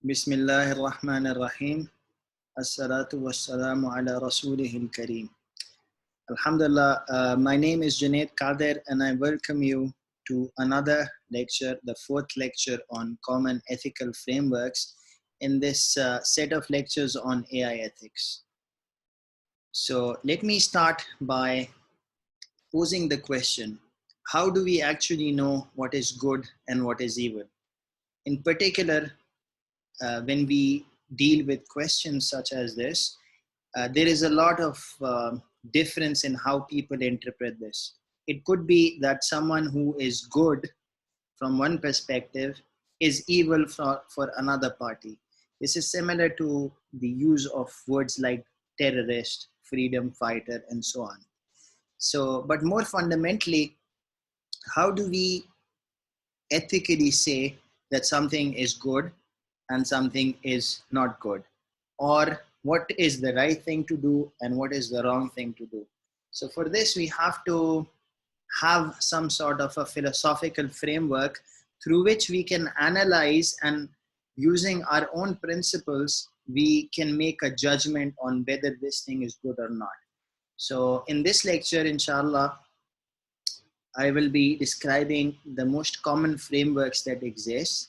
Bismillahirrahmanirrahim. As-salatu was-salamu ala rasulihil kareem. Alhamdulillah, my name is Junaid Qadir and I welcome you to another lecture, the fourth lecture on common ethical frameworks in this set of lectures on AI ethics. So let me start by posing the question, how do we actually know what is good and what is evil? In particular, when we deal with questions such as this, there is a lot of difference in how people interpret this. It could be that someone who is good from one perspective is evil for another party. This is similar to the use of words like terrorist, freedom fighter, and so on. So, but more fundamentally, how do we ethically say that something is good and something is not good? Or what is the right thing to do and what is the wrong thing to do? So for this, we have to have some sort of a philosophical framework through which we can analyze, and using our own principles, we can make a judgment on whether this thing is good or not. So in this lecture, inshallah, I will be describing the most common frameworks that exist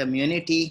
community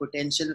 potential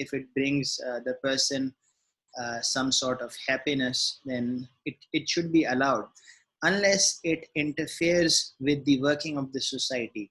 If it brings the person some sort of happiness, then it should be allowed, unless it interferes with the working of the society.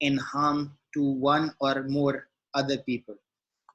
in harm to one or more other people.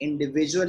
Individual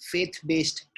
faith based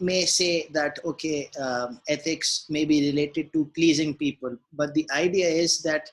may say that okay, ethics may be related to pleasing people, but the idea is that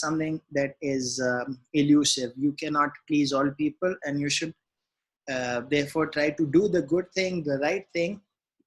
something that is elusive. You cannot please all people and you should therefore try to do the good thing, the right thing.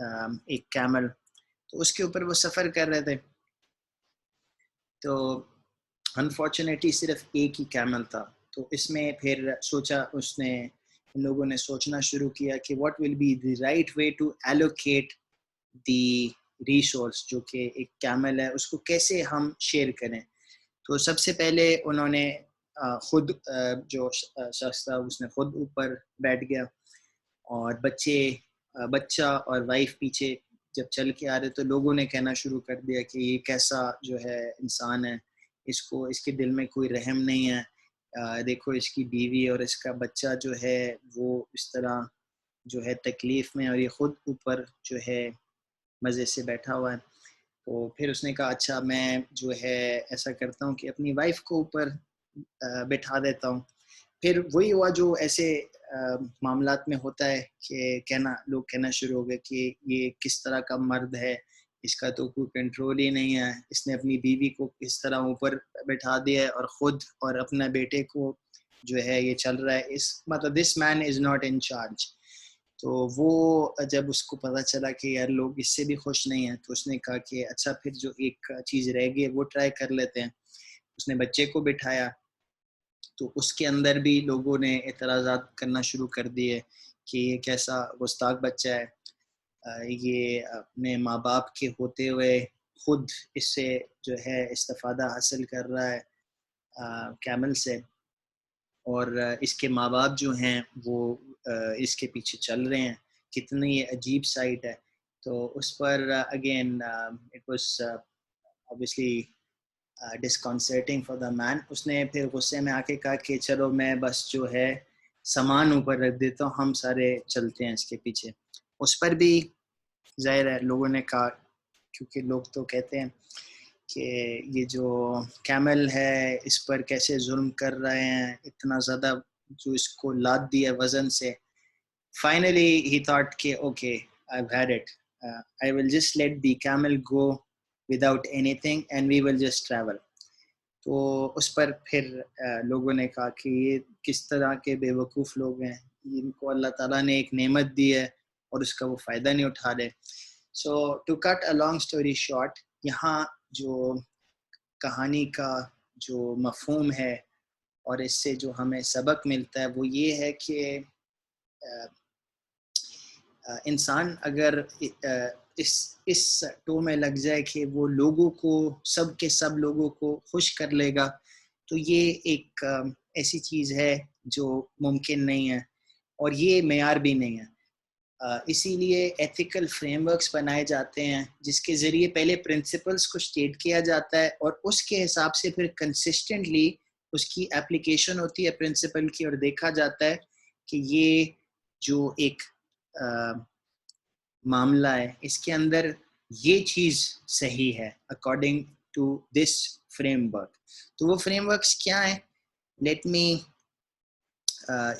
ایک camel, تو اس کے اوپر وہ سفر کر رہے تھے. تو انفارچونیٹلی صرف ایک ہی کیمل تھا. تو اس میں پھر سوچا, ان لوگوں نے سوچنا شروع کیا کہ what will be the right way to allocate the resource, جو کہ ایک کیمل ہے, اس کو کیسے ہم شیئر کریں. تو سب سے پہلے انہوں نے خود جو شخص تھا اس نے خود اوپر بیٹھ گیا, اور بچہ اور وائف پیچھے جب چل کے آ رہے تو لوگوں نے کہنا شروع کر دیا کہ یہ کیسا جو ہے انسان ہے, اس کے دل میں کوئی رحم نہیں ہے, دیکھو اس کی بیوی اور اس کا بچہ جو ہے وہ اس طرح جو ہے تکلیف میں, اور یہ خود اوپر جو ہے مزے سے بیٹھا ہوا ہے. تو پھر اس نے کہا اچھا میں جو ہے ایسا کرتا ہوں کہ اپنی وائف کو اوپر بٹھا دیتا ہوں. پھر وہی ہوا جو ایسے معاملات میں ہوتا ہے کہ لوگ کہنا شروع ہو گئے کہ یہ کس طرح کا مرد ہے, اس کا تو کوئی کنٹرول ہی نہیں ہے, اس نے اپنی بیوی کو کس طرح اوپر بٹھا دیا ہے اور خود اور اپنا بیٹے کو جو ہے یہ چل رہا ہے, مطلب دس مین از ناٹ ان چارج. تو وہ جب اس کو پتہ چلا کہ یار لوگ اس سے بھی خوش نہیں ہیں, تو اس نے کہا کہ اچھا پھر جو ایک چیز رہ گئی وہ ٹرائی کر لیتے ہیں. اس نے بچے کو بٹھایا, تو اس کے اندر بھی لوگوں نے اعتراضات کرنا شروع کر دیے کہ یہ کیسا گستاخ بچہ ہے, یہ اپنے ماں باپ کے ہوتے ہوئے خود اس سے جو ہے استفادہ حاصل کر رہا ہے کیمل سے, اور اس کے ماں باپ جو ہیں وہ اس کے پیچھے چل رہے ہیں, کتنی عجیب سائٹ ہے. تو اس پر again it was obviously disconcerting for the man. اس نے پھر غصے میں آ کے کہا کہ چلو میں بس جو ہے سامان اوپر رکھ دیتا ہوں, ہم سارے چلتے ہیں اس کے پیچھے. اس پر بھی ظاہر ہے لوگوں نے کہا, کیونکہ لوگ تو کہتے ہیں کہ یہ جو کیمل ہے اس پر کیسے ظلم کر رہے ہیں, اتنا زیادہ جو اس کو لاد دیا وزن سے. Finally he thought کہ okay I've had it, I will just let the camel go without anything and we will just travel. تو اس پر پھر لوگوں نے کہا کہ یہ کس طرح کے بے وقوف لوگ ہیں, ان کو اللہ تعالیٰ نے ایک نعمت دی ہے اور اس کا وہ فائدہ نہیں اٹھا رہے. So to cut a long story short, یہاں جو کہانی کا جو مفہوم ہے اور اس سے جو ہمیں سبق ملتا ہے وہ یہ ہے کہ انسان اگر اس ٹو میں لگ جائے کہ وہ لوگوں کو سب لوگوں کو خوش کر لے گا, تو یہ ایک ایسی چیز ہے جو ممکن نہیں ہے, اور یہ معیار بھی نہیں ہے. اسی لیے ایتھیکل فریم ورکس بنائے جاتے ہیں جس کے ذریعے پہلے پرنسپلس کو اسٹیٹ کیا جاتا ہے, اور اس کے حساب سے پھر کنسسٹنٹلی اس کی اپلیکیشن ہوتی ہے پرنسپل کی, اور دیکھا جاتا ہے کہ یہ جو ایک معاملہ ہے اس کے اندر یہ چیز صحیح ہے according to this framework. تو وہ فریم ورکس کیا ہیں؟ Let me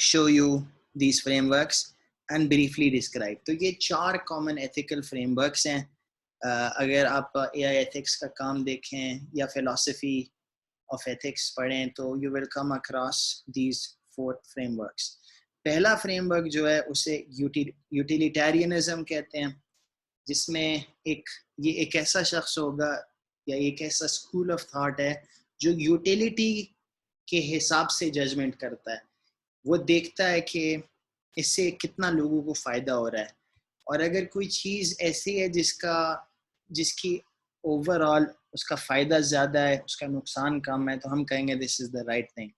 show you these frameworks and briefly describe. تو یہ 4 کامن ایتھیکل فریم ورکس ہیں. اگر آپ اے آئی ایتھکس کا کام دیکھیں یا فلسفی آف ایتھکس پڑھیں تو you will come across these 4 frame works. پہلا فریم ورک جو ہے اسے یوٹیلیٹیرینزم کہتے ہیں, جس میں یہ ایک ایسا شخص ہوگا یا ایک ایسا اسکول آف تھاٹ ہے جو یوٹیلیٹی کے حساب سے ججمنٹ کرتا ہے. وہ دیکھتا ہے کہ اس سے کتنا لوگوں کو فائدہ ہو رہا ہے, اور اگر کوئی چیز ایسی ہے جس کی اوور آل اس کا فائدہ زیادہ ہے, اس کا نقصان کم ہے, تو ہم کہیں گے دس از دا رائٹ تھنگ.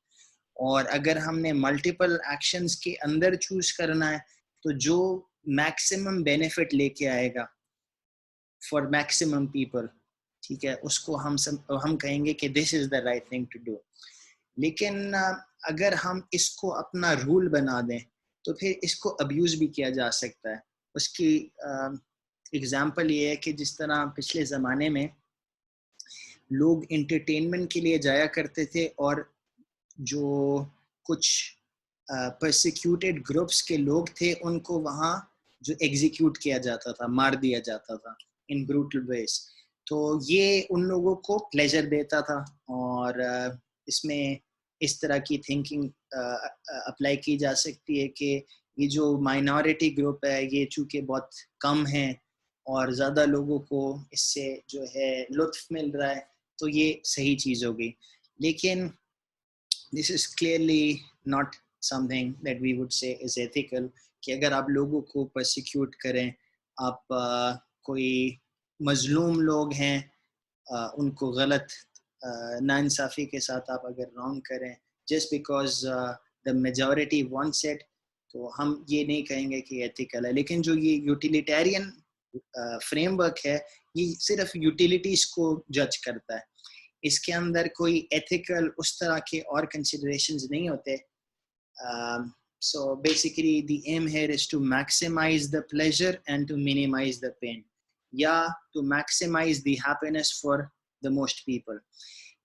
اور اگر ہم نے ملٹیپل ایکشنز کے اندر چوز کرنا ہے تو جو میکسیمم بینیفٹ لے کے آئے گا فار میکسیمم پیپل, ٹھیک ہے, اس کو ہم کہیں گے کہ this is the right thing to do. لیکن اگر ہم اس کو اپنا رول بنا دیں تو پھر اس کو ابیوز بھی کیا جا سکتا ہے. اس کی اگزامپل یہ ہے کہ جس طرح پچھلے زمانے میں لوگ انٹرٹینمنٹ کے لیے جایا کرتے تھے, اور جو کچھ پرسیکیوٹیڈ گروپس کے لوگ تھے ان کو وہاں جو ایگزیکیوٹ کیا جاتا تھا, مار دیا جاتا تھا ان بروٹل ویز. تو یہ ان لوگوں کو پلیجر دیتا تھا, اور اس میں اس طرح کی تھنکنگ اپلائی کی جا سکتی ہے کہ یہ جو مائنورٹی گروپ ہے یہ چونکہ بہت کم ہیں, اور زیادہ لوگوں کو اس سے جو ہے لطف مل رہا ہے تو یہ صحیح چیز ہو گئی. لیکن this is clearly not something that we would say is ethical کہ اگر آپ لوگوں کو پرسیکیوٹ کریں, آپ کوئی مظلوم لوگ ہیں ان کو غلط ناانصافی کے ساتھ آپ اگر رانگ کریں just because the majority wants it, تو ہم یہ نہیں کہیں گے کہ ایتھیکل ہے. لیکن جو یہ یوٹیلیٹیرین فریم ورک ہے یہ صرف یوٹیلیٹیز کو جج کرتا ہے, اس کے اندر کوئی ایتھیکل اس طرح کے اور کنسیڈریشنز نہیں ہوتے. So basically the aim here is to maximize the pleasure and to minimize the pain, یا to maximize the happiness for the most people.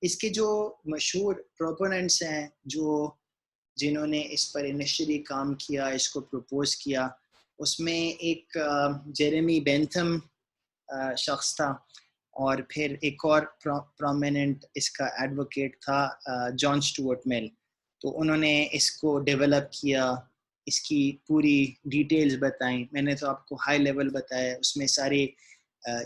اس کے جو مشہور پروپوننٹس ہیں جنہوں نے اس پر انیشلی کام کیا, اس کو پروپوز کیا, اس میں ایک جیریمی بینتھم شخص تھا, اور پھر ایک اور پرومیننٹ اس کا ایڈوکیٹ تھا جان اسٹوارٹ مل. تو انہوں نے اس کو ڈیولپ کیا, اس کی پوری ڈیٹیلز بتائیں. میں نے تو آپ کو ہائی لیول بتایا, اس میں سارے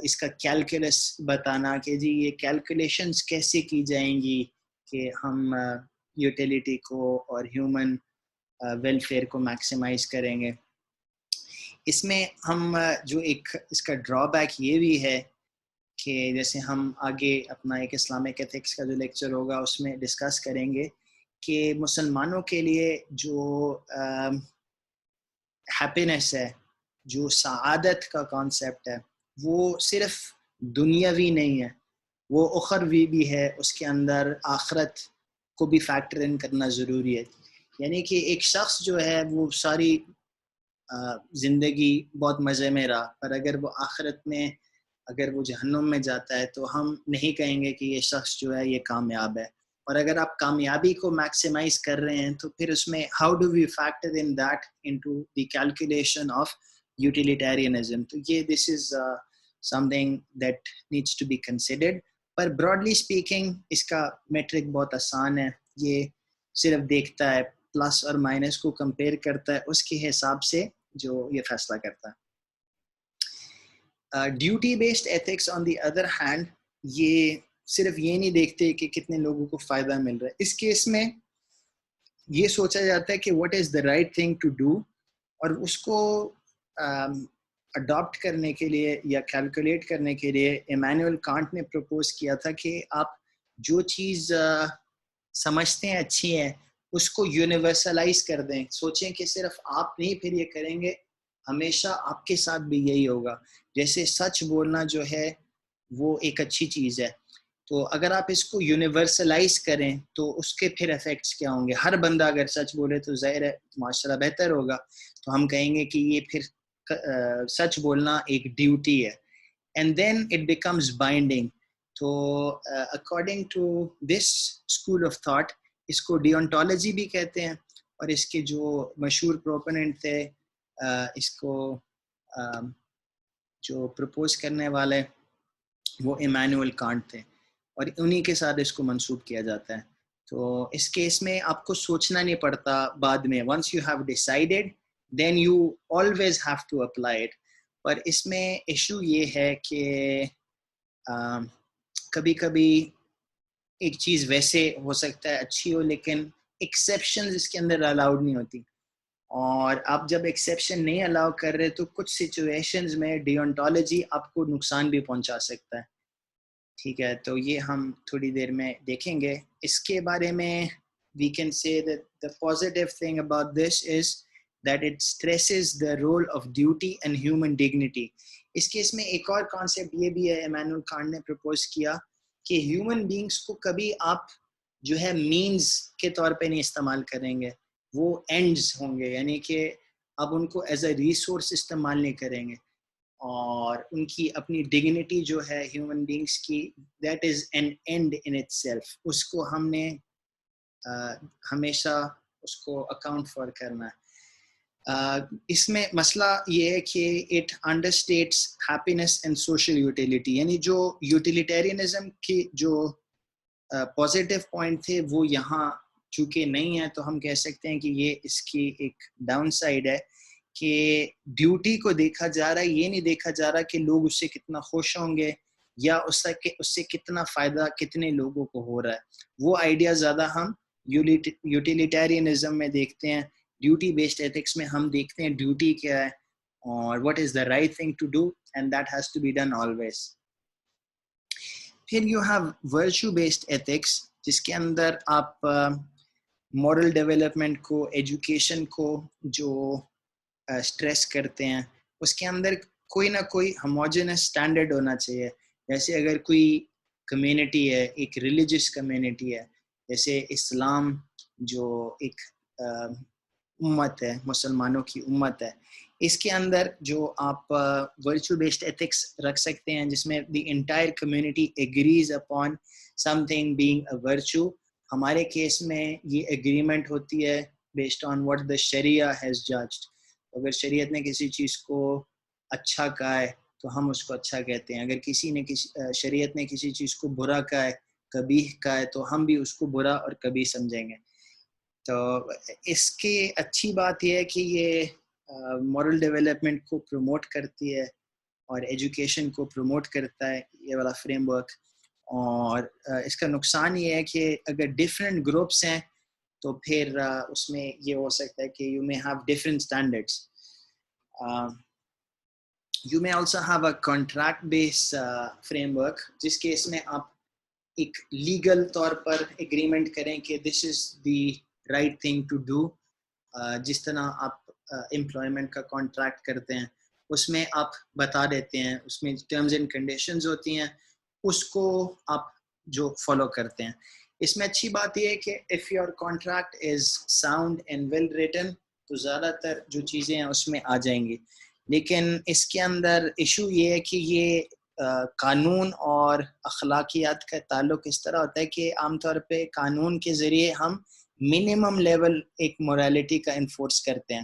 اس کا کیلکولس بتانا کہ جی یہ کیلکولیشنز کیسے کی جائیں گی کہ ہم یوٹیلیٹی کو اور ہیومن ویلفیئر کو میکسیمائز کریں گے. اس میں ہم جو ایک اس کا ڈرا بیک یہ بھی ہے کہ جیسے ہم آگے اپنا ایک اسلامک ایتھکس کا جو لیکچر ہوگا اس میں ڈسکس کریں گے کہ مسلمانوں کے لیے جو ہیپینس ہے, جو سعادت کا کانسیپٹ ہے, وہ صرف دنیاوی نہیں ہے, وہ اخروی بھی ہے. اس کے اندر آخرت کو بھی فیکٹر ان کرنا ضروری ہے. یعنی کہ ایک شخص جو ہے وہ ساری زندگی بہت مزے میں رہا, پر اگر وہ آخرت میں اگر وہ جہنم میں جاتا ہے تو ہم نہیں کہیں گے کہ یہ شخص جو ہے یہ کامیاب ہے. اور اگر آپ کامیابی کو میکسیمائز کر رہے ہیں تو پھر اس میں how do we factor in that into the calculation of utilitarianism. تو یہ this is something that needs to be considered. پر براڈلی اسپیکنگ اس کا میٹرک بہت آسان ہے, یہ صرف دیکھتا ہے پلس اور مائنس کو کمپیئر کرتا ہے, اس کے حساب سے جو یہ فیصلہ کرتا ہے. Duty based ethics on the other hand, یہ صرف یہ نہیں دیکھتے کہ کتنے لوگوں کو فائدہ مل رہا ہے. اس کیس میں یہ سوچا جاتا ہے کہ what is the right thing to do, اور اس کو اڈاپٹ کرنے کے لیے یا کیلکولیٹ کرنے کے لیے ایمینوئل کانٹ نے پروپوز کیا تھا کہ آپ جو چیز سمجھتے ہیں اچھی ہے اس کو یونیورسلائز کر دیں. سوچیں کہ صرف آپ نہیں پھر یہ کریں گے, ہمیشہ آپ کے ساتھ بھی یہی ہوگا. جیسے سچ بولنا جو ہے وہ ایک اچھی چیز ہے, تو اگر آپ اس کو یونیورسلائز کریں تو اس کے پھر افیکٹس کیا ہوں گے. ہر بندہ اگر سچ بولے تو ظاہر ہے معاشرہ بہتر ہوگا. تو ہم کہیں گے کہ یہ پھر سچ بولنا ایک ڈیوٹی ہے, and then it becomes binding. تو according to this school of thought اس کو ڈیونٹالوجی بھی کہتے ہیں, اور اس کے جو مشہور پروپوننٹ تھے اس کو جو پروپوز کرنے والے وہ ایمینوئل کانٹ تھے, اور انہی کے ساتھ اس کو منسوب کیا جاتا ہے. تو اس کیس میں آپ کو سوچنا نہیں پڑتا بعد میں, once you have decided then you always have to apply it. پر اس میں ایشو یہ ہے کہ کبھی کبھی ایک چیز ویسے ہو سکتا ہے اچھی ہو لیکن ایکسیپشنز اس کے اندر الاؤڈ نہیں ہوتی, اور آپ جب ایکسیپشن نہیں الاؤ کر رہے تو کچھ سچویشنز میں ڈیونٹالوجی آپ کو نقصان بھی پہنچا سکتا ہے. ٹھیک ہے, تو یہ ہم تھوڑی دیر میں دیکھیں گے. اس کے بارے میں we can say that the positive thing about this is that it stresses the role of duty and human dignity. اس کیس میں ایک اور کانسیپٹ یہ بھی ہے ایمینوئل کانٹ نے پروپوز کیا کہ ہیومن بینگس کو کبھی آپ جو ہے مینز کے طور پہ نہیں استعمال کریں گے, وہ اینڈز ہوں گے. یعنی کہ آپ ان کو ایز اے ریسورس استعمال نہیں کریں گے, اور ان کی اپنی ڈگنیٹی جو ہے ہیومن بینگس کی, that is an end in اٹ سیلف. اس کو ہم نے ہمیشہ اس کو اکاؤنٹ فار کرنا ہے. اس میں مسئلہ یہ ہے کہ it understates happiness and social utility. یعنی جو یوٹیلیٹیرینزم کی جو پازیٹیو پوائنٹ تھے وہ یہاں چونکہ نہیں ہے, تو ہم کہہ سکتے ہیں کہ یہ اس کی ایک ڈاؤن سائڈ ہے کہ ڈیوٹی کو دیکھا جا رہا ہے, یہ نہیں دیکھا جا رہا کہ لوگ اس سے کتنا خوش ہوں گے یا اس سے کتنا فائدہ کتنے لوگوں کو ہو رہا ہے. وہ آئیڈیا زیادہ ہم یوٹیلیٹیرینزم میں دیکھتے ہیں. ڈیوٹی بیسڈ ایتھکس میں ہم دیکھتے ہیں ڈیوٹی کیا ہے اور what is the right thing to do, and that has to be done always. پھر you have virtue based ethics جس کے اندر آپ moral development کو, ایجوکیشن کو جو اسٹریس کرتے ہیں, اس کے اندر کوئی نہ کوئی ہوموجینس اسٹینڈرڈ ہونا چاہیے. جیسے اگر کوئی کمیونٹی ہے, ایک ریلیجس کمیونٹی ہے, جیسے اسلام جو ایک امت ہے, مسلمانوں کی امت ہے, اس کے اندر جو آپ ورچو بیسڈ ایتھکس رکھ سکتے ہیں جس میں the entire community agrees upon something being a virtue. ہمارے کیس میں یہ ایگریمنٹ ہوتی ہے based on what the sharia has judged. اگر شریعت نے کسی چیز کو اچھا کہا ہے تو ہم اس کو اچھا کہتے ہیں, اگر کسی نے شریعت نے کسی چیز کو برا کہا ہے, قبیح کہا ہے, تو ہم بھی اس کو برا اور قبیح سمجھیں گے. تو اس کی اچھی بات یہ ہے کہ یہ مورل ڈیولپمنٹ کو پروموٹ کرتی ہے اور ایجوکیشن کو پروموٹ کرتا ہے یہ والا فریم ورک. اور اس کا نقصان یہ ہے کہ اگر ڈفرینٹ گروپس ہیں تو پھر اس میں یہ ہو سکتا ہے کہ you may have different standards. You may also have a contract base framework جس کیس میں آپ ایک لیگل طور پر ایگریمنٹ کریں کہ this is the right thing to do. جس طرح آپ امپلائمنٹ کا کانٹریکٹ کرتے ہیں اس میں آپ بتا دیتے ہیں, اس میں ٹرمز اینڈ کنڈیشنز ہوتی ہیں, اس کو آپ جو فالو کرتے ہیں. اس میں اچھی بات یہ ہے کہ if your contract is sound and well written تو زیادہ تر جو چیزیں ہیں اس میں آ جائیں گی. لیکن اس کے اندر ایشو یہ ہے کہ یہ قانون اور اخلاقیات کا تعلق اس طرح ہوتا ہے کہ عام طور پہ قانون کے ذریعے ہم منیمم لیول ایک موریلٹی کا انفورس کرتے ہیں,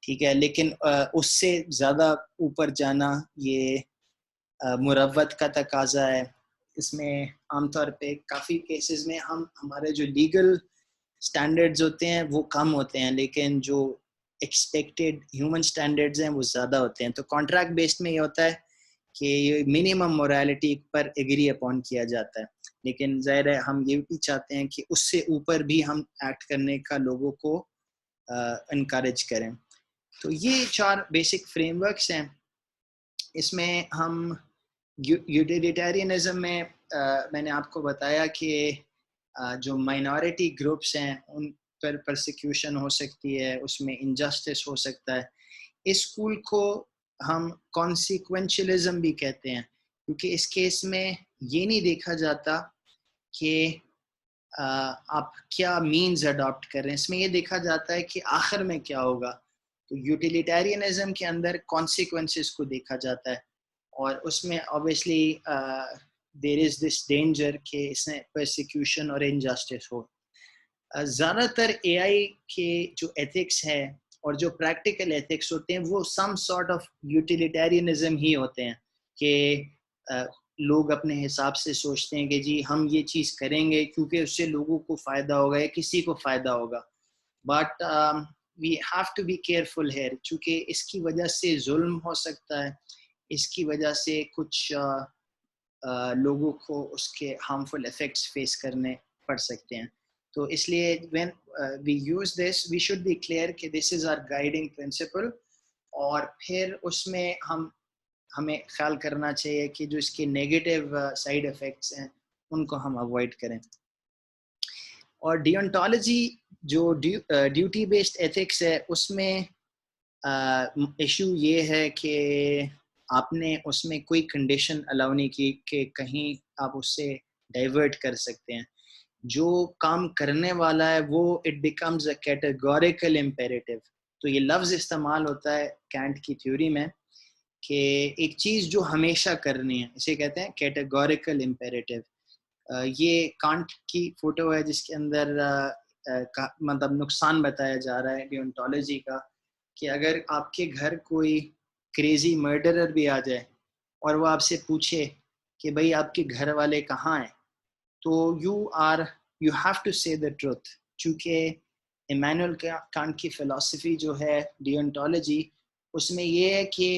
ٹھیک ہے, لیکن اس سے زیادہ اوپر جانا یہ مروت کا تقاضا ہے. اس میں عام طور پہ کافی کیسز میں ہمارے جو لیگل سٹینڈرڈز ہوتے ہیں وہ کم ہوتے ہیں لیکن جو ایکسپیکٹڈ ہیومن سٹینڈرڈز ہیں وہ زیادہ ہوتے ہیں. تو کانٹریکٹ بیسڈ میں یہ ہوتا ہے کہ یہ منیمم موریلٹی پر ایگری اپون کیا جاتا ہے, لیکن ظاہر ہے ہم یہ بھی چاہتے ہیں کہ اس سے اوپر بھی ہم ایکٹ کرنے کا لوگوں کو انکریج کریں. تو یہ 4 بیسک فریم ورکس ہیں. اس میں ہم یوٹیلیٹیرینزم میں نے آپ کو بتایا کہ جو مائنورٹی گروپس ہیں ان پر پرسیکیوشن ہو سکتی ہے, اس میں انجسٹس ہو سکتا ہے. اس اسکول کو ہم کانسیکوینشلزم بھی کہتے ہیں کیونکہ اس کیس میں یہ نہیں دیکھا جاتا کہ آپ کیا مینز اڈاپٹ کر رہے ہیں, اس میں یہ دیکھا جاتا ہے کہ آخر میں کیا ہوگا. تو یوٹیلیٹیرینزم کے اندر کانسیکوینسز کو دیکھا جاتا ہے اور اس میں obviously there is this danger کہ اس میں persecution اور injustice ہو. زیادہ تر اے آئی کے جو ایتھکس ہے اور جو پریکٹیکل ایتھکس ہوتے ہیں وہ سم سارٹ آف یوٹیلیٹیرینزم ہی ہوتے ہیں کہ لوگ اپنے حساب سے سوچتے ہیں کہ جی ہم یہ چیز کریں گے کیونکہ اس سے لوگوں کو فائدہ ہوگا یا کسی کو فائدہ ہوگا. But we have to be careful here چونکہ اس کی وجہ سے ظلم ہو سکتا ہے, اس کی وجہ سے کچھ لوگوں کو اس کے ہارمفل ایفیکٹس فیس کرنے پڑ سکتے ہیں. تو اس لیے when we use this we should be clear کہ this is our guiding principle اور پھر اس میں ہمیں خیال کرنا چاہیے کہ جو اس کے نیگیٹو سائیڈ ایفیکٹس ہیں ان کو ہم اوائڈ کریں. اور ڈیونٹالوجی جو ڈیوٹی بیسڈ ایتھکس ہے اس میں ایشو یہ ہے کہ آپ نے اس میں کوئی کنڈیشن الاؤ نہیں کی کہ کہیں آپ اس سے ڈائیورٹ کر سکتے ہیں. جو کام کرنے والا ہے وہ it becomes a categorical imperative. تو یہ لفظ استعمال ہوتا ہے کینٹ کی تھیوری میں کہ ایک چیز جو ہمیشہ کرنی ہے اسے کہتے ہیں کیٹیگوریکل امپیریٹیو. یہ کانٹ کی فوٹو ہے جس کے اندر مطلب نقصان بتایا جا رہا ہے ڈیونٹالوجی کا کہ اگر آپ کے گھر کوئی کریزی مرڈرر بھی آ جائے اور وہ آپ سے پوچھے کہ بھئی آپ کے گھر والے کہاں ہیں تو یو ہیو ٹو سے دا ٹروتھ چونکہ ایمینول کانٹ کی فلسفی جو ہے ڈیونٹالوجی، اس میں یہ ہے کہ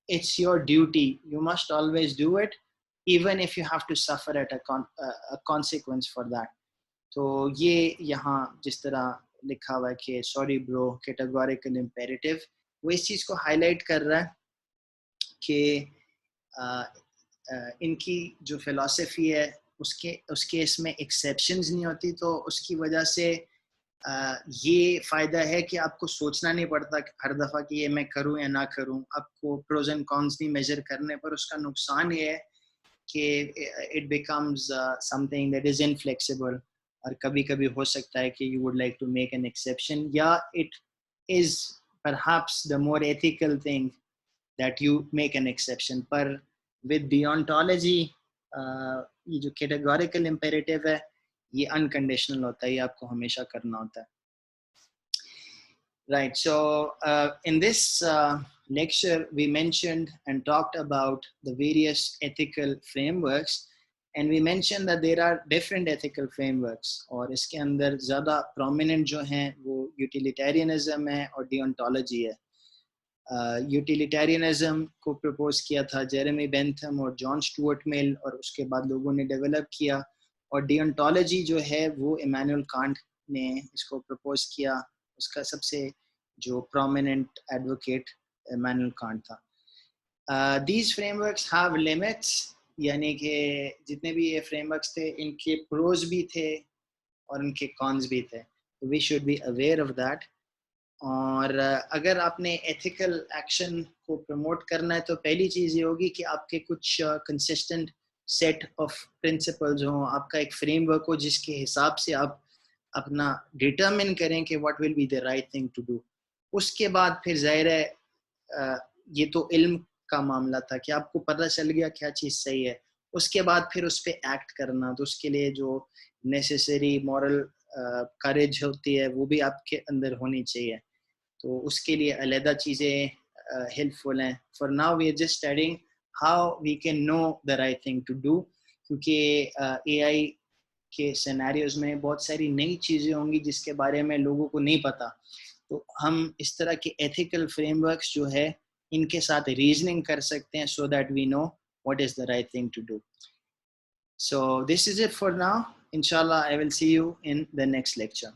it's your duty, you must always do it even if you have to suffer at a consequence for that. تو یہ یہاں جس طرح لکھا ہوا ہے کہ سوری برو کیٹیگوریکل امپیریٹیو، وہ اس چیز کو ہائی لائٹ کر رہا ہے کہ ان کی جو فلسفی ہے اس کے اس میں ایکسیپشنز نہیں ہوتی، تو اس کی وجہ سے یہ فائدہ ہے کہ آپ کو سوچنا نہیں پڑتا ہر دفعہ کہ یہ میں کروں یا نہ کروں، آپ کو پروز اینڈ کونس نہیں میجر کرنے پر. اس کا نقصان یہ ہے کہ it becomes something that is inflexible, اور کبھی کبھی ہو سکتا ہے کہ you would like to make an exception, یا it is perhaps the more ethical thing that you make an exception. Per with deontology یہ جو categorical imperative ہے یہ unconditional ہوتا ہے، یہ آپ کو ہمیشہ کرنا ہوتا ہے. Right, so in this lecture we mentioned and talked about the various ethical frameworks, and we mentioned that there are different ethical frameworks, اور اس کے اندر زیادہ prominent جو ہیں وہ utilitarianism ہے اور deontology ہے. یوٹیلیٹیرینزم کو پرپوز کیا تھا جیرمی بینتھم اور جان سٹورٹ مل، اور اس کے بعد لوگوں نے ڈیولپ کیا. اور ڈیونٹالوجی جو ہے وہ ایمینول کانٹ نے اس کو پرپوز کیا، اس کا سب سے جو پرومیننٹ ایڈوکیٹ ایمینول کانٹ تھا. These frame works have limits, یعنی کہ جتنے بھی یہ فریم ورکس تھے ان کے پروز بھی تھے اور ان کے کونز بھی تھے. We should be aware of that. اور اگر آپ نے ایتھیکل ایکشن کو پروموٹ کرنا ہے تو پہلی چیز یہ ہوگی کہ آپ کے کچھ کنسسٹنٹ سیٹ آف پرنسپلز ہوں، آپ کا ایک فریم ورک ہو جس کے حساب سے آپ اپنا ڈیٹرمن کریں کہ what will be the right thing to do. اس کے بعد پھر ظاہر ہے یہ تو علم کا معاملہ تھا کہ آپ کو پتہ چل گیا کیا چیز صحیح ہے، اس کے بعد پھر اس پہ ایکٹ کرنا، تو اس کے لیے جو نیسیسری مورل کریج ہوتی ہے وہ بھی آپ کے اندر ہونی چاہیے. تو اس کے لیے علیحدہ چیزیں ہیلپ فل ہیں. For now we are just studying how we can know the right thing to do, کیونکہ اے آئی کے سینیریوز میں بہت ساری نئی چیزیں ہوں گی جس کے بارے میں لوگوں کو نہیں پتہ. تو ہم اس طرح کے ایتھیکل فریم ورکس جو ہے ان کے ساتھ ریزننگ کر سکتے ہیں so that we know what is the right thing to do. So this is it for now. Inshallah, I will see you in the next lecture.